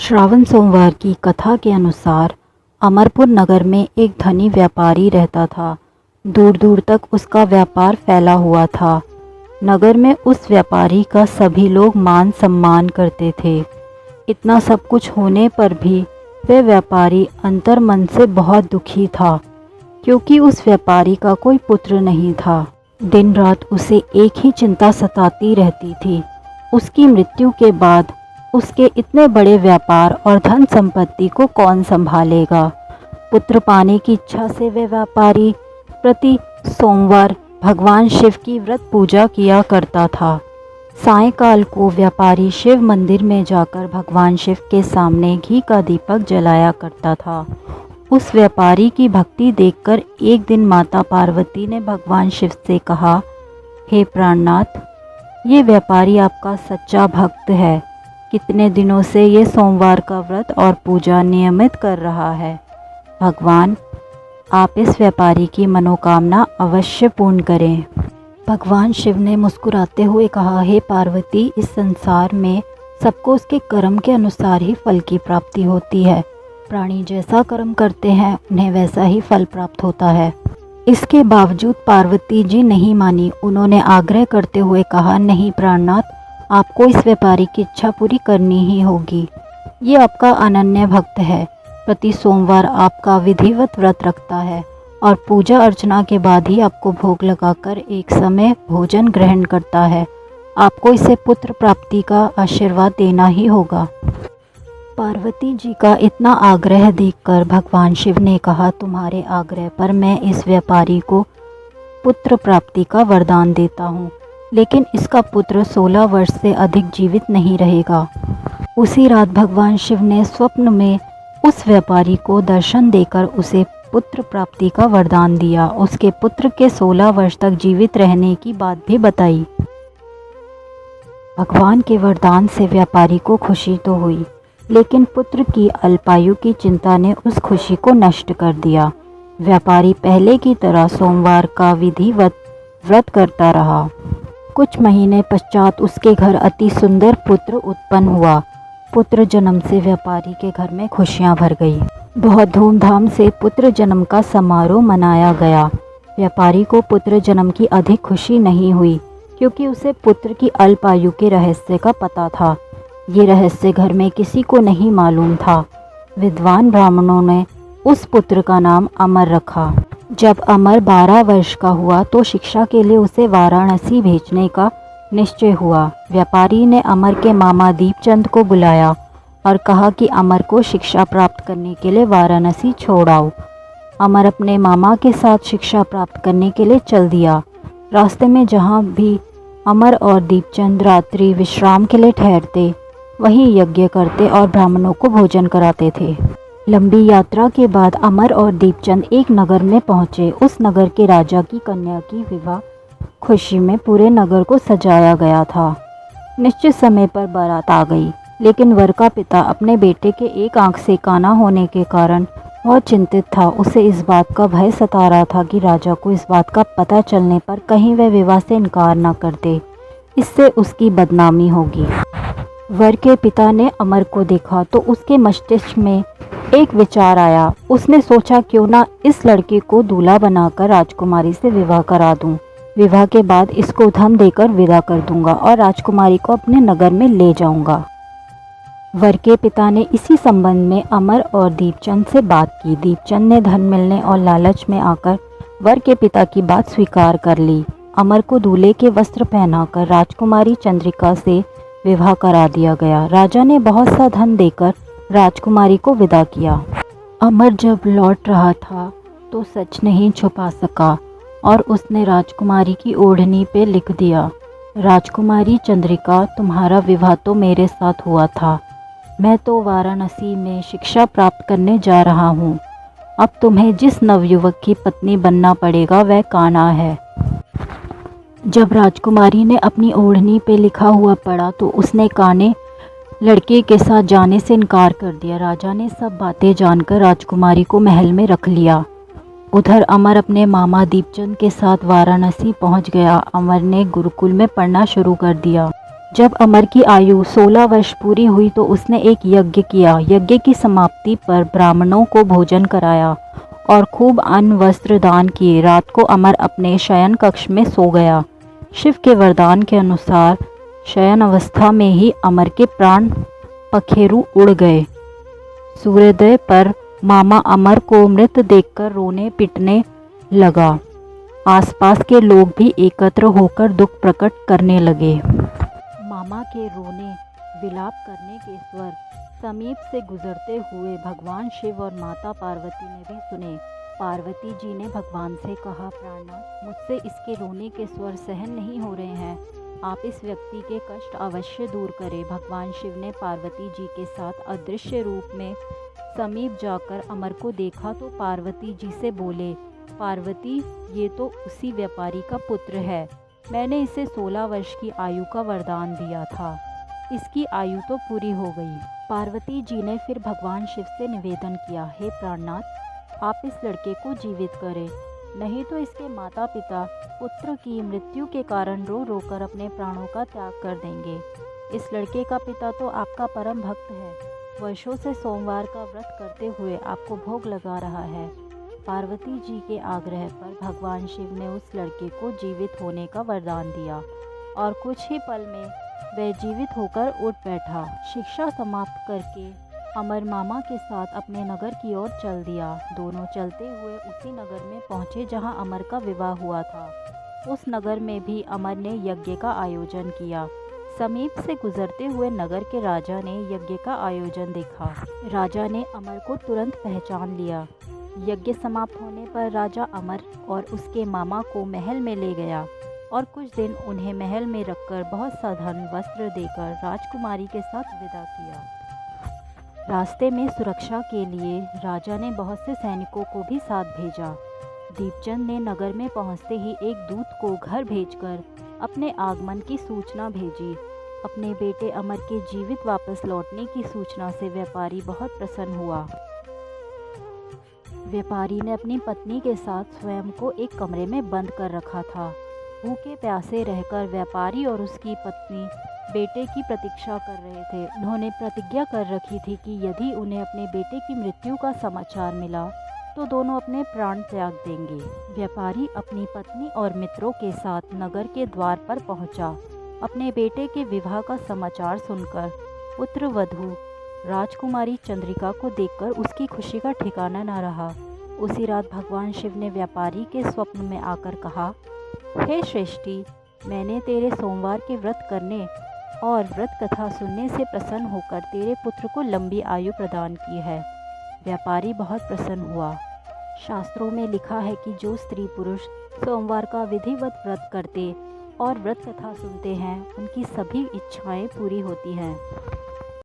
श्रावण सोमवार की कथा के अनुसार अमरपुर नगर में एक धनी व्यापारी रहता था। दूर दूर तक उसका व्यापार फैला हुआ था। नगर में उस व्यापारी का सभी लोग मान सम्मान करते थे। इतना सब कुछ होने पर भी वह व्यापारी अंतर्मन से बहुत दुखी था, क्योंकि उस व्यापारी का कोई पुत्र नहीं था। दिन रात उसे एक ही चिंता सताती रहती थी, उसकी मृत्यु के बाद उसके इतने बड़े व्यापार और धन संपत्ति को कौन संभालेगा। पुत्र पाने की इच्छा से वह व्यापारी प्रति सोमवार भगवान शिव की व्रत पूजा किया करता था। सायंकाल को व्यापारी शिव मंदिर में जाकर भगवान शिव के सामने घी का दीपक जलाया करता था। उस व्यापारी की भक्ति देखकर एक दिन माता पार्वती ने भगवान शिव से कहा, हे प्राणनाथ, ये व्यापारी आपका सच्चा भक्त है। कितने दिनों से ये सोमवार का व्रत और पूजा नियमित कर रहा है। भगवान, आप इस व्यापारी की मनोकामना अवश्य पूर्ण करें। भगवान शिव ने मुस्कुराते हुए कहा, हे पार्वती, इस संसार में सबको उसके कर्म के अनुसार ही फल की प्राप्ति होती है। प्राणी जैसा कर्म करते हैं उन्हें वैसा ही फल प्राप्त होता है। इसके बावजूद पार्वती जी नहीं मानी। उन्होंने आग्रह करते हुए कहा, नहीं प्राणनाथ, आपको इस व्यापारी की इच्छा पूरी करनी ही होगी। ये आपका अनन्य भक्त है, प्रति सोमवार आपका विधिवत व्रत रखता है और पूजा अर्चना के बाद ही आपको भोग लगाकर एक समय भोजन ग्रहण करता है। आपको इसे पुत्र प्राप्ति का आशीर्वाद देना ही होगा। पार्वती जी का इतना आग्रह देखकर भगवान शिव ने कहा, तुम्हारे आग्रह पर मैं इस व्यापारी को पुत्र प्राप्ति का वरदान देता हूँ, लेकिन इसका पुत्र 16 वर्ष से अधिक जीवित नहीं रहेगा। उसी रात भगवान शिव ने स्वप्न में उस व्यापारी को दर्शन देकर उसे पुत्र प्राप्ति का वरदान दिया। उसके पुत्र के 16 वर्ष तक जीवित रहने की बात भी बताई। भगवान के वरदान से व्यापारी को खुशी तो हुई, लेकिन पुत्र की अल्पायु की चिंता ने उस खुशी को नष्ट कर दिया। व्यापारी पहले की तरह सोमवार का विधिवत व्रत करता रहा। कुछ महीने पश्चात उसके घर अति सुंदर पुत्र उत्पन्न हुआ। पुत्र जन्म से व्यापारी के घर में खुशियां भर गई। बहुत धूमधाम से पुत्र जन्म का समारोह मनाया गया। व्यापारी को पुत्र जन्म की अधिक खुशी नहीं हुई, क्योंकि उसे पुत्र की अल्पायु के रहस्य का पता था। ये रहस्य घर में किसी को नहीं मालूम था। विद्वान ब्राह्मणों ने उस पुत्र का नाम अमर रखा। जब अमर 12 वर्ष का हुआ तो शिक्षा के लिए उसे वाराणसी भेजने का निश्चय हुआ। व्यापारी ने अमर के मामा दीपचंद को बुलाया और कहा कि अमर को शिक्षा प्राप्त करने के लिए वाराणसी छोड़ आओ। अमर अपने मामा के साथ शिक्षा प्राप्त करने के लिए चल दिया। रास्ते में जहाँ भी अमर और दीपचंद रात्रि विश्राम के लिए ठहरते, वहीं यज्ञ करते और ब्राह्मणों को भोजन कराते थे। लंबी यात्रा के बाद अमर और दीपचंद एक नगर में पहुँचे। उस नगर के राजा की कन्या की विवाह खुशी में पूरे नगर को सजाया गया था। निश्चित समय पर बारात आ गई, लेकिन वर का पिता अपने बेटे के एक आंख से काना होने के कारण बहुत चिंतित था। उसे इस बात का भय सता रहा था कि राजा को इस बात का पता चलने पर कहीं वह विवाह से इनकार न कर दे, इससे उसकी बदनामी होगी। वर के पिता ने अमर को देखा तो उसके मस्तिष्क में एक विचार आया। उसने सोचा, क्यों ना इस लड़के को दूल्हा बनाकर राजकुमारी से विवाह करा दूं। विवाह के बाद इसको धन देकर विदा कर दूंगा और राजकुमारी को अपने नगर में ले जाऊंगा। वर के पिता ने इसी संबंध में अमर और दीपचंद से बात की। दीपचंद ने धन मिलने और लालच में आकर वर के पिता की बात स्वीकार कर ली। अमर को दूल्हे के वस्त्र पहनाकर राजकुमारी चंद्रिका से विवाह करा दिया गया। राजा ने बहुत सा धन देकर राजकुमारी को विदा किया। अमर जब लौट रहा था तो सच नहीं छुपा सका और उसने राजकुमारी की ओढ़नी पे लिख दिया, राजकुमारी चंद्रिका, तुम्हारा विवाह तो मेरे साथ हुआ था। मैं तो वाराणसी में शिक्षा प्राप्त करने जा रहा हूँ। अब तुम्हें जिस नवयुवक की पत्नी बनना पड़ेगा वह कान्हा है। जब राजकुमारी ने अपनी ओढ़नी पे लिखा हुआ पढ़ा तो उसने कान्हे लड़के के साथ जाने से इनकार कर दिया। राजा ने सब बातें जानकर राजकुमारी को महल में रख लिया। उधर अमर अपने मामा दीपचंद के साथ वाराणसी पहुंच गया। अमर ने गुरुकुल में पढ़ना शुरू कर दिया। जब अमर की आयु 16 वर्ष पूरी हुई तो उसने एक यज्ञ किया। यज्ञ की समाप्ति पर ब्राह्मणों को भोजन कराया और खूब अन्न वस्त्र दान किए। रात को अमर अपने शयन कक्ष में सो गया। शिव के वरदान के अनुसार शयन अवस्था में ही अमर के प्राण पखेरु उड़ गए। सूर्योदय पर मामा अमर को मृत देखकर रोने पिटने लगा। आसपास के लोग भी एकत्र होकर दुख प्रकट करने लगे। मामा के रोने विलाप करने के स्वर समीप से गुजरते हुए भगवान शिव और माता पार्वती ने भी सुने। पार्वती जी ने भगवान से कहा, प्राणनाथ, मुझसे इसके रोने के स्वर सहन नहीं हो रहे हैं, आप इस व्यक्ति के कष्ट अवश्य दूर करें। भगवान शिव ने पार्वती जी के साथ अदृश्य रूप में समीप जाकर अमर को देखा तो पार्वती जी से बोले, पार्वती, ये तो उसी व्यापारी का पुत्र है। मैंने इसे 16 वर्ष की आयु का वरदान दिया था, इसकी आयु तो पूरी हो गई। पार्वती जी ने फिर भगवान शिव से निवेदन किया, हे प्राणनाथ, आप इस लड़के को जीवित करें, नहीं तो इसके माता पिता पुत्र की मृत्यु के कारण रो रो कर अपने प्राणों का त्याग कर देंगे। इस लड़के का पिता तो आपका परम भक्त है, वर्षों से सोमवार का व्रत करते हुए आपको भोग लगा रहा है। पार्वती जी के आग्रह पर भगवान शिव ने उस लड़के को जीवित होने का वरदान दिया और कुछ ही पल में वह जीवित होकर उठ बैठा। शिक्षा समाप्त करके अमर मामा के साथ अपने नगर की ओर चल दिया। दोनों चलते हुए उसी नगर में पहुँचे जहाँ अमर का विवाह हुआ था। उस नगर में भी अमर ने यज्ञ का आयोजन किया। समीप से गुजरते हुए नगर के राजा ने यज्ञ का आयोजन देखा। राजा ने अमर को तुरंत पहचान लिया। यज्ञ समाप्त होने पर राजा अमर और उसके मामा को महल में ले गया और कुछ दिन उन्हें महल में रखकर बहुत सा धन वस्त्र देकर राजकुमारी के साथ विदा किया। रास्ते में सुरक्षा के लिए राजा ने बहुत से सैनिकों को भी साथ भेजा। दीपचंद ने नगर में पहुंचते ही एक दूत को घर भेजकर अपने आगमन की सूचना भेजी। अपने बेटे अमर के जीवित वापस लौटने की सूचना से व्यापारी बहुत प्रसन्न हुआ। व्यापारी ने अपनी पत्नी के साथ स्वयं को एक कमरे में बंद कर रखा था। भूखे प्यासे रहकर व्यापारी और उसकी पत्नी बेटे की प्रतीक्षा कर रहे थे। उन्होंने प्रतिज्ञा कर रखी थी कि यदि उन्हें अपने बेटे की मृत्यु का समाचार मिला तो दोनों अपने प्राण त्याग देंगे। व्यापारी अपनी पत्नी और मित्रों के साथ नगर के द्वार पर पहुंचा। अपने बेटे के विवाह का समाचार सुनकर पुत्र वधू राजकुमारी चंद्रिका को देखकर उसकी खुशी का ठिकाना न रहा। उसी रात भगवान शिव ने व्यापारी के स्वप्न में आकर कहा, हे श्रेष्ठी, मैंने तेरे सोमवार के व्रत करने और व्रत कथा सुनने से प्रसन्न होकर तेरे पुत्र को लंबी आयु प्रदान की है। व्यापारी बहुत प्रसन्न हुआ। शास्त्रों में लिखा है कि जो स्त्री पुरुष सोमवार का विधिवत व्रत करते और व्रत कथा सुनते हैं, उनकी सभी इच्छाएं पूरी होती हैं।